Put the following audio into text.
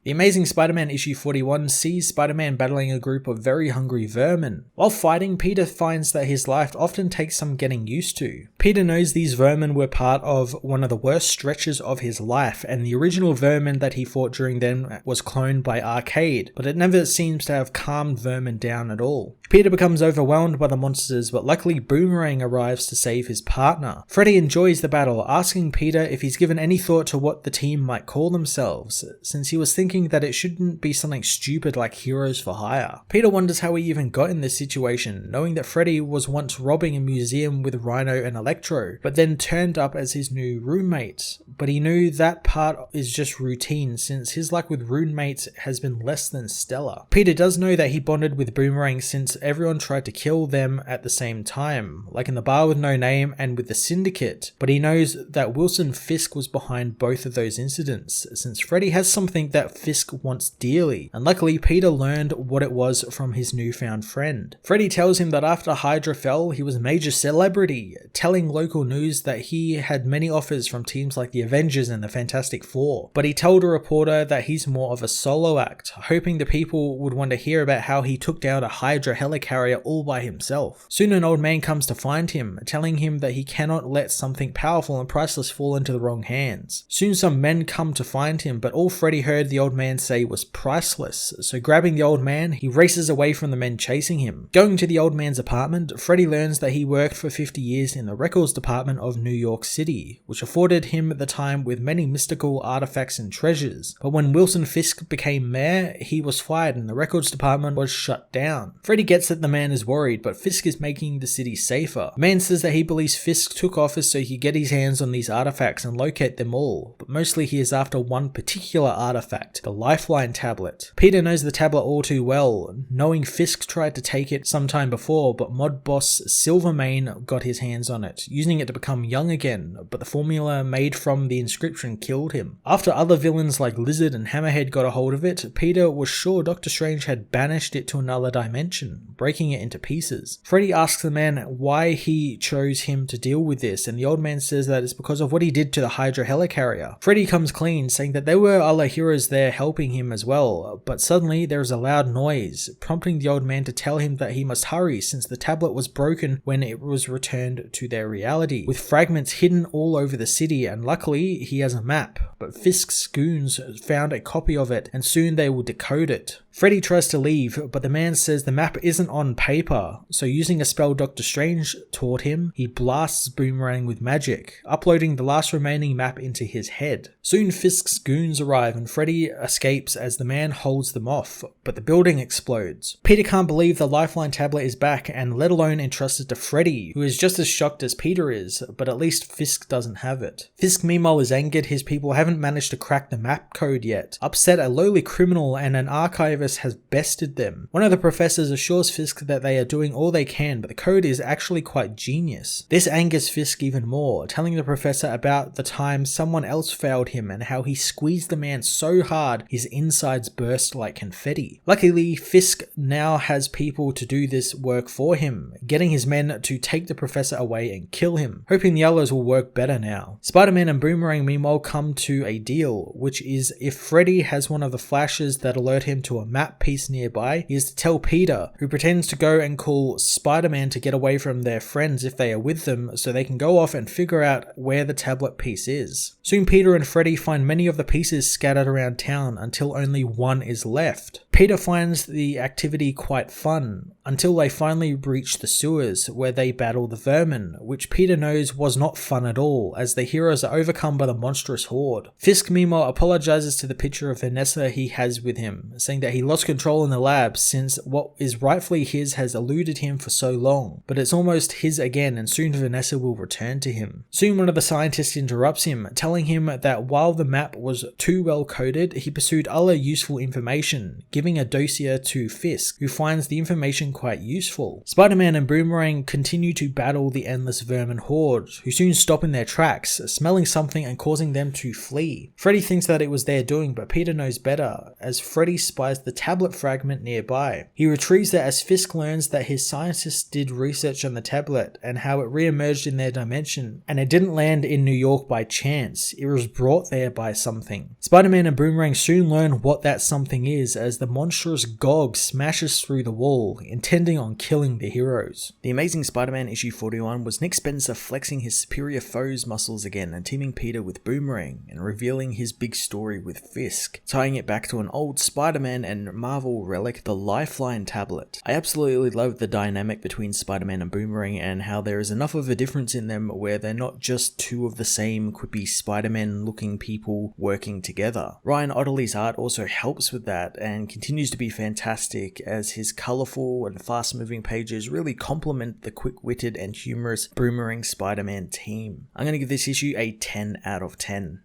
The Amazing Spider-Man issue 41 sees Spider-Man battling a group of very hungry vermin. While fighting, Peter finds that his life often takes some getting used to. Peter knows these vermin were part of one of the worst stretches of his life, and the original vermin that he fought during them was cloned by Arcade, but it never seems to have calmed vermin down at all. Peter becomes overwhelmed by the monsters, but luckily Boomerang arrives to save his partner. Freddie enjoys the battle, asking Peter if he's given any thought to what the team might call themselves, since he was thinking that it shouldn't be something stupid like Heroes for Hire. Peter wonders how he even got in this situation, knowing that Freddie was once robbing a museum with Rhino and Electro, but then turned up as his new roommate. But he knew that part is just routine, since his luck with roommates has been less than stellar. Peter does know that he bonded with Boomerang since everyone tried to kill them at the same time, like in the bar with No Name and with the Syndicate, but he knows that Wilson Fisk was behind both of those incidents, since Freddie has something that Fisk wants dearly, and luckily Peter learned what it was from his newfound friend. Freddie tells him that after Hydra fell, he was a major celebrity, telling local news that he had many offers from teams like the Avengers and the Fantastic Four, but he told a reporter that he's more of a solo act, hoping the people would want to hear about how he took down a Hydra helicarrier all by himself. Soon an old man comes to find him, telling him that he cannot let something powerful and priceless fall into the wrong hands. Soon some men come to find him, but all Freddie heard the old man say was priceless, so grabbing the old man, he races away from the men chasing him. Going to the old man's apartment, Freddie learns that he worked for 50 years in the records department of New York City, which afforded him at the time with many mystical artifacts and treasures. But when Wilson Fisk became mayor, he was fired and the records department was shut down. Freddie gets that the man is worried, but Fisk is making the city safer. The man says that he believes Fisk took office so he could get his hands on these artifacts and locate them all, but mostly he is after one particular artifact, the Lifeline Tablet. Peter knows the tablet all too well, knowing Fisk tried to take it sometime before, but mod boss Silvermane got his hands on it, using it to become young again, but the formula made from the inscription killed him. After other villains like Lizard and Hammerhead got a hold of it, Peter was sure Doctor Strange had banished it to another dimension, breaking it into pieces. Freddie asks the man why he chose him to deal with this, and the old man says that it's because of what he did to the Hydra helicarrier. Freddie comes clean, saying that there were other heroes there helping him as well, but suddenly there is a loud noise, prompting the old man to tell him that he must hurry since the tablet was broken when it was returned to their reality, with fragments hidden all over the city, and luckily he has a map, but Fisk's goons found a copy of it and soon they will decode it. Freddie tries to leave, but the man says the map isn't on paper, so using a spell Doctor Strange taught him, he blasts Boomerang with magic, uploading the last remaining map into his head. Soon Fisk's goons arrive and Freddie escapes as the man holds them off, but the building explodes. Peter can't believe the Lifeline Tablet is back, and let alone entrusted to Freddie, who is just as shocked as Peter is, but at least Fisk doesn't have it. Fisk meanwhile is angered his people haven't managed to crack the map code yet, upset a lowly criminal and an archivist has bested them. One of the professors assures Fisk that they are doing all they can, but the code is actually quite genius. This angers Fisk even more, telling the professor about the time someone else failed him and how he squeezed the man so hard his insides burst like confetti. Luckily, Fisk now has people to do this work for him, getting his men to take the professor away and kill him, hoping the others will work better now. Spider-Man and Boomerang meanwhile come to a deal, which is if Freddie has one of the flashes that alert him to a map piece nearby, he is to tell Peter, who pretends to go and call Spider-Man to get away from their friends if they are with them, so they can go off and figure out where the tablet piece is. Soon Peter and Freddie find many of the pieces scattered around town until only one is left. Peter finds the activity quite fun, until they finally reach the sewers, where they battle the vermin, which Peter knows was not fun at all, as the heroes are overcome by the monstrous horde. Fisk meanwhile apologizes to the picture of Vanessa he has with him, saying that he lost control in the lab since what is rightfully his has eluded him for so long, but it's almost his again and soon Vanessa will return to him. Soon one of the scientists interrupts him, telling him that while the map was too well coded, he pursued other useful information, giving giving a dossier to Fisk, who finds the information quite useful. Spider-Man and Boomerang continue to battle the endless vermin horde, who soon stop in their tracks, smelling something and causing them to flee. Freddie thinks that it was their doing, but Peter knows better, as Freddie spies the tablet fragment nearby. He retrieves it as Fisk learns that his scientists did research on the tablet and how it re-emerged in their dimension, and it didn't land in New York by chance, it was brought there by something. Spider-Man and Boomerang soon learn what that something is as the monstrous Gog smashes through the wall, intending on killing the heroes. The Amazing Spider-Man issue 41 was Nick Spencer flexing his superior foe's muscles again and teaming Peter with Boomerang and revealing his big story with Fisk, tying it back to an old Spider-Man and Marvel relic, the Lifeline Tablet. I absolutely love the dynamic between Spider-Man and Boomerang and how there is enough of a difference in them where they're not just two of the same quippy Spider-Man looking people working together. Ryan Ottley's art also helps with that and continues to be fantastic as his colourful and fast moving pages really complement the quick-witted and humorous Boomerang Spider-Man team. I'm going to give this issue a 10 out of 10.